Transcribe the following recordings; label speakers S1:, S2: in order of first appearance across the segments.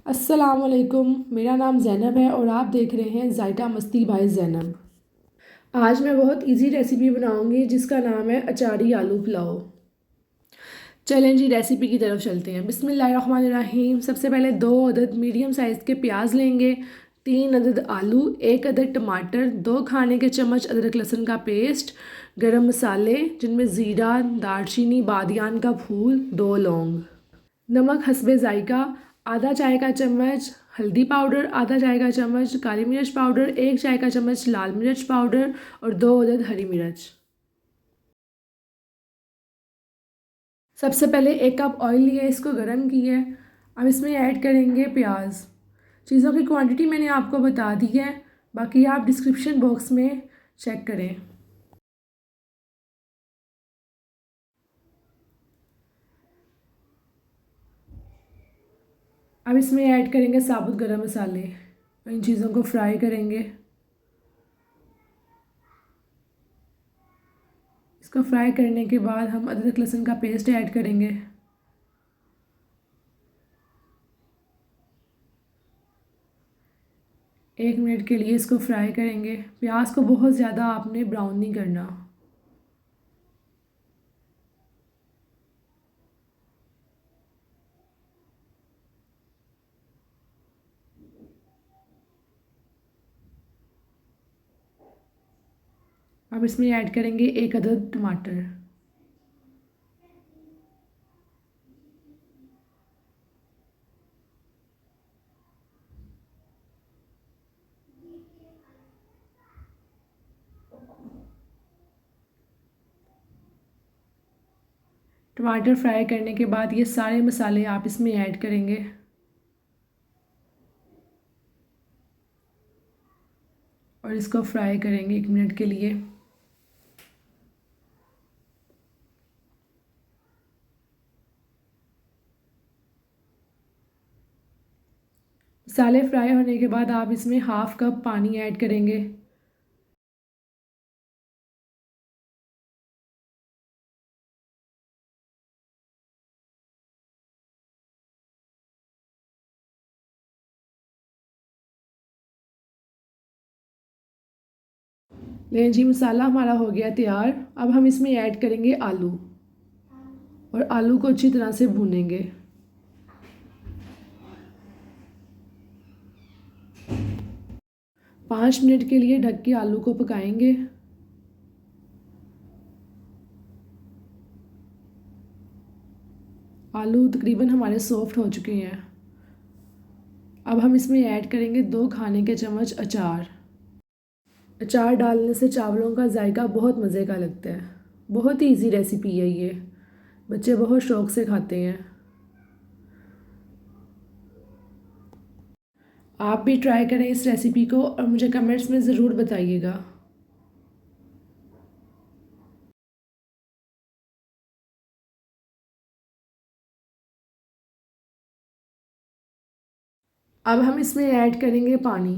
S1: अस्सलामुअलैकुम। मेरा नाम ज़ैनब है और आप देख रहे हैं जायका मस्ती बाय ज़ैनब। आज मैं बहुत इजी रेसिपी बनाऊंगी जिसका नाम है अचारी आलू पुलाव। चलें जी, रेसिपी की तरफ चलते हैं। बिस्मिल्लाहिर्रहमानिर्रहीम। सबसे पहले 2 अदद मीडियम साइज़ के प्याज लेंगे, 3 अदद आलू, 1 अदद टमाटर, 2 खाने के चम्मच अदरक लहसुन का पेस्ट, गरम मसाले जिनमें ज़ीरा, दालचीनी, बादियान का फूल, 2 लौंग, नमक हस्बे ज़ायका, आधा चाय का चम्मच हल्दी पाउडर, आधा चाय का चम्मच काली मिर्च पाउडर, 1 चाय का चम्मच लाल मिर्च पाउडर और 2 अदद हरी मिर्च। सबसे पहले 1 कप ऑयल लिया, इसको गर्म किया। अब इसमें ऐड करेंगे प्याज। चीज़ों की क्वांटिटी मैंने आपको बता दी है, बाकी आप डिस्क्रिप्शन बॉक्स में चेक करें। अब इसमें ऐड करेंगे साबुत गरम मसाले। इन चीज़ों को फ्राई करेंगे। इसको फ्राई करने के बाद हम अदरक लहसुन का पेस्ट ऐड करेंगे। 1 मिनट के लिए इसको फ्राई करेंगे। प्याज को बहुत ज़्यादा आपने ब्राउन नहीं करना। अब इसमें ऐड करेंगे 1 अदद टमाटर। टमाटर फ्राई करने के बाद ये सारे मसाले आप इसमें ऐड करेंगे और इसको फ्राई करेंगे 1 मिनट के लिए। मसाले फ्राई होने के बाद आप इसमें 1/2 कप पानी ऐड करेंगे। लें जी, मसाला हमारा हो गया तैयार। अब हम इसमें ऐड करेंगे आलू और आलू को अच्छी तरह से भूनेंगे। 5 मिनट के लिए ढक के आलू को पकाएंगे। आलू तकरीबन हमारे सॉफ्ट हो चुके हैं। अब हम इसमें ऐड करेंगे 2 खाने के चम्मच अचार। अचार डालने से चावलों का जायका बहुत मज़े का लगता है। बहुत ही इजी रेसिपी है ये, बच्चे बहुत शौक़ से खाते हैं। आप भी ट्राई करें इस रेसिपी को और मुझे कमेंट्स में ज़रूर बताइएगा। अब हम इसमें ऐड करेंगे पानी।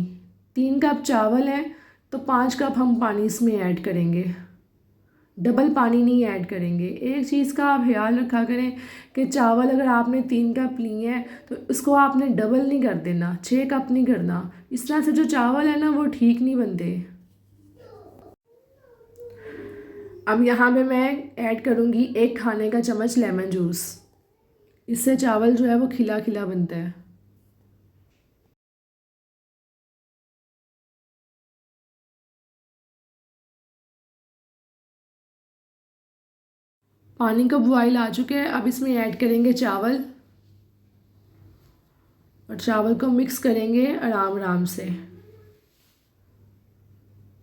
S1: 3 कप चावल है तो 5 कप हम पानी इसमें ऐड करेंगे। डबल पानी नहीं ऐड करेंगे। एक चीज़ का आप ख्याल रखा करें कि चावल अगर आपने 3 कप लिए हैं तो उसको आपने डबल नहीं कर देना, 6 कप नहीं करना। इस तरह से जो चावल है ना वो ठीक नहीं बनते। अब यहाँ पे मैं ऐड करूँगी 1 खाने का चम्मच लेमन जूस। इससे चावल जो है वो खिला खिला बनता है। पानी का बॉयल आ चुके हैं। अब इसमें ऐड करेंगे चावल और चावल को मिक्स करेंगे आराम आराम से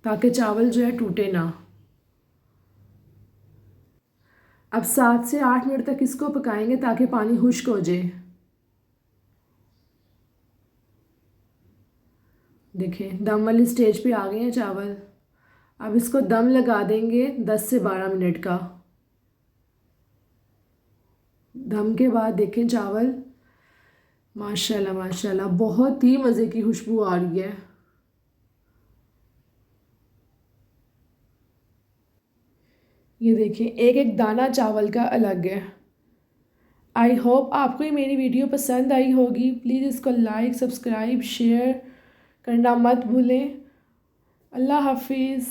S1: ताकि चावल जो है टूटे ना। अब 7 से 8 मिनट तक इसको पकाएंगे ताकि पानी खुश्क हो जाए। देखें, दम वाली स्टेज पे आ गए हैं चावल। अब इसको दम लगा देंगे 10 से 12 मिनट का। दम के बाद देखें चावल माशाल्लाह माशाल्लाह बहुत ही मज़े की खुशबू आ रही है। ये देखिए, एक एक दाना चावल का अलग है। आई होप आपको ये मेरी वीडियो पसंद आई होगी। प्लीज़ इसको लाइक सब्सक्राइब शेयर करना मत भूलें। अल्लाह हाफिज़।